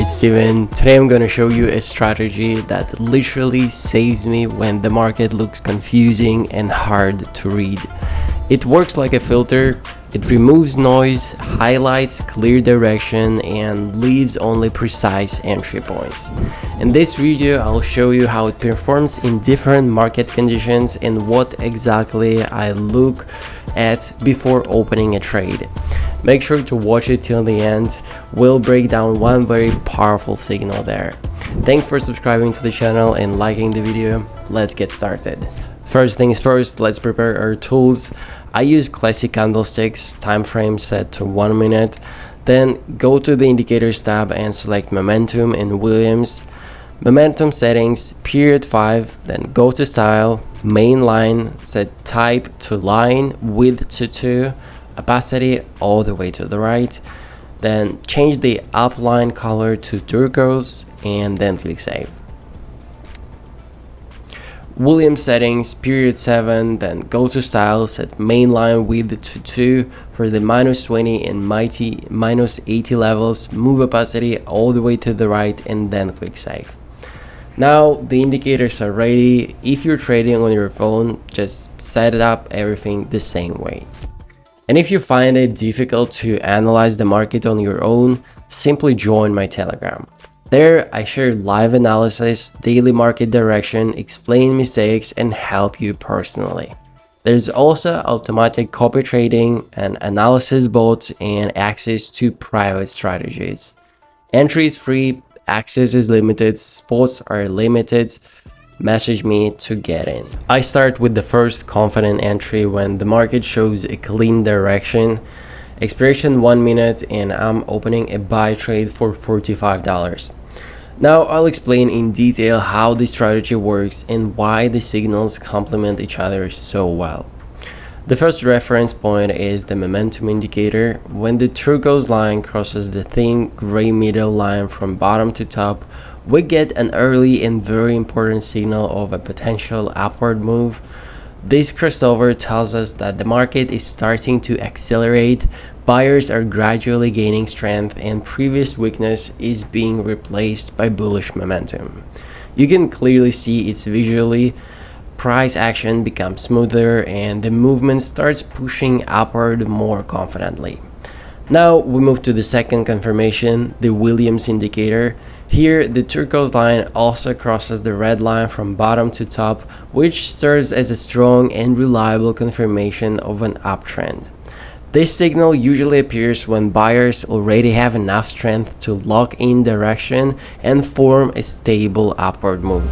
it's Steven. Today I'm going to show you a strategy that literally saves me when the market looks confusing and hard to read. It works like a filter. It removes noise, highlights clear direction, and leaves only precise entry points. In this video, I'll show you how it performs in different market conditions and what exactly I look at before opening a trade. Make sure to watch it till the end. We'll break down one very powerful signal there. Thanks for subscribing to the channel and liking the video. Let's get started. First things first, let's prepare our tools. I use classic candlesticks, time frame set to 1 minute. Then go to the indicators tab and select momentum in Williams. Momentum settings, period 5, then go to style, main line, set type to line, width to 2, opacity all the way to the right. Then change the upline color to turquoise and then click save. Williams settings, period 7, then go to style, set mainline width to 2 for the -20 and -80 levels, move opacity all the way to the right and then click save. Now the indicators are ready. If you're trading on your phone, just set it up everything the same way. And if you find it difficult to analyze the market on your own, simply join my Telegram. There, I share live analysis, daily market direction, explain mistakes, and help you personally. There's also automatic copy trading, an analysis bot, and access to private strategies. Entry is free, access is limited, spots are limited. Message me to get in. I start with the first confident entry when the market shows a clean direction. Expiration 1 minute and I'm opening a buy trade for $45. Now I'll explain in detail how this strategy works and why the signals complement each other so well. The first reference point is the momentum indicator. When the turquoise line crosses the thin gray middle line from bottom to top, we get an early and very important signal of a potential upward move. This crossover tells us that the market is starting to accelerate, buyers are gradually gaining strength, and previous weakness is being replaced by bullish momentum. You can clearly see it's visually. Price action becomes smoother and the movement starts pushing upward more confidently. Now we move to the second confirmation, the Williams indicator. Here, the turquoise line also crosses the red line from bottom to top, which serves as a strong and reliable confirmation of an uptrend. This signal usually appears when buyers already have enough strength to lock in direction and form a stable upward move.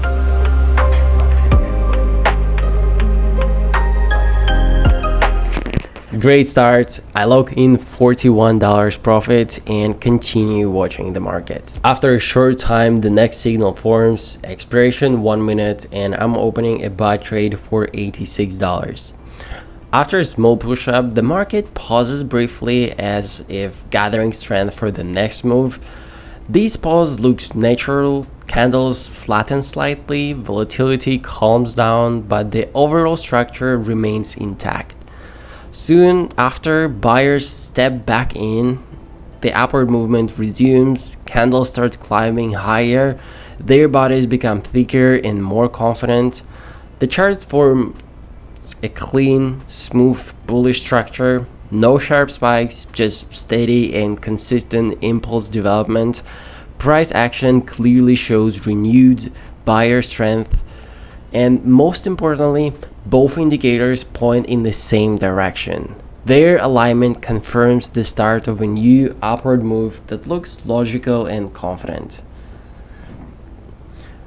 Great start. I lock in $41 profit and continue watching the market. After a short time, the next signal forms, expiration 1 minute, and I'm opening a buy trade for $86. After a small push up, the market pauses briefly as if gathering strength for the next move. This pause looks natural, candles flatten slightly, volatility calms down, but the overall structure remains intact. Soon after, buyers step back in, the upward movement resumes, candles start climbing higher, their bodies become thicker and more confident. The chart forms a clean, smooth, bullish structure, no sharp spikes, just steady and consistent impulse development. Price action clearly shows renewed buyer strength, and most importantly, both indicators point in the same direction. Their alignment confirms the start of a new upward move that looks logical and confident.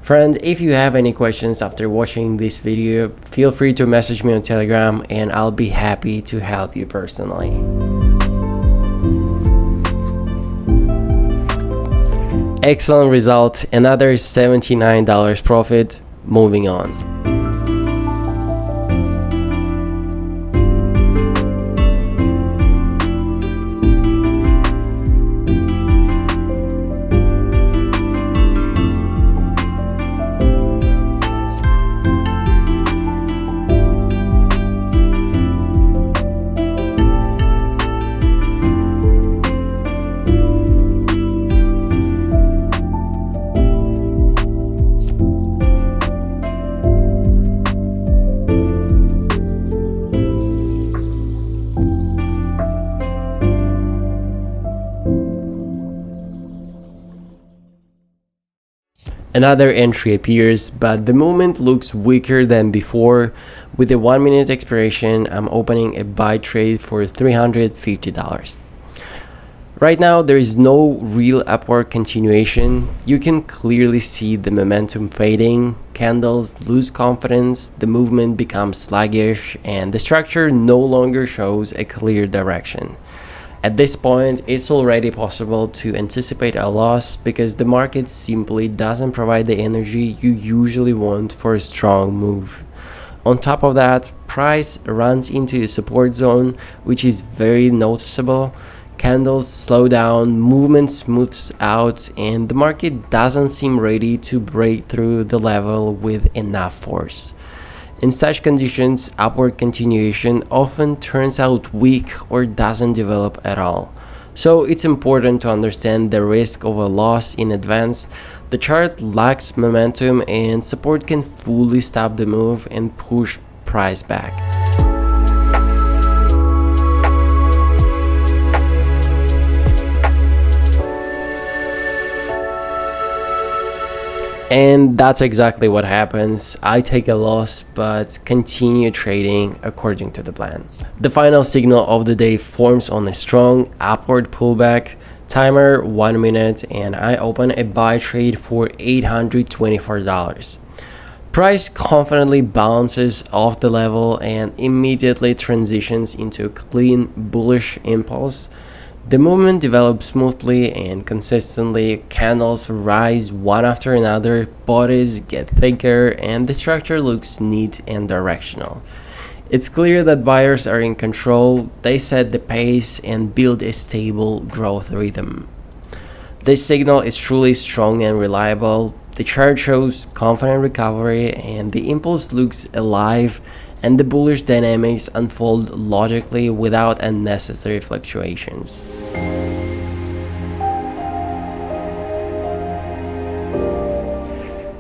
Friend, if you have any questions after watching this video, feel free to message me on Telegram and I'll be happy to help you personally. Excellent result, another $79 profit. Moving on. Another entry appears, but the movement looks weaker than before. With a 1 minute expiration, I'm opening a buy trade for $350. Right now, there is no real upward continuation. You can clearly see the momentum fading, candles lose confidence, the movement becomes sluggish, and the structure no longer shows a clear direction. At this point, it's already possible to anticipate a loss because the market simply doesn't provide the energy you usually want for a strong move. On top of that, price runs into a support zone, which is very noticeable. Candles slow down, movement smooths out, and the market doesn't seem ready to break through the level with enough force. In such conditions, upward continuation often turns out weak or doesn't develop at all. So it's important to understand the risk of a loss in advance. The chart lacks momentum, and support can fully stop the move and push price back. And that's exactly what happens. I take a loss but continue trading according to the plan. The final signal of the day forms on a strong upward pullback. Timer 1 minute, and I open a buy trade for $824. Price confidently bounces off the level and immediately transitions into a clean bullish impulse. The movement develops smoothly and consistently, candles rise one after another, bodies get thicker, and the structure looks neat and directional. It's clear that buyers are in control, they set the pace and build a stable growth rhythm. This signal is truly strong and reliable. The chart shows confident recovery and the impulse looks alive, and the bullish dynamics unfold logically without unnecessary fluctuations.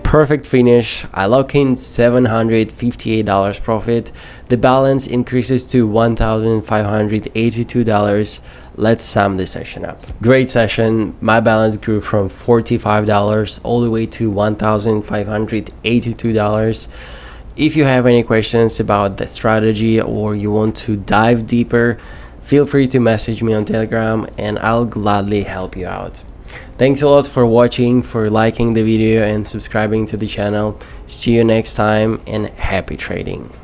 Perfect finish. I lock in $758 profit. The balance increases to $1,582. Let's sum this session up. Great session. My balance grew from $45 all the way to $1,582. If you have any questions about the strategy or you want to dive deeper, feel free to message me on Telegram and I'll gladly help you out. Thanks a lot for watching, for liking the video and subscribing to the channel. See you next time and happy trading.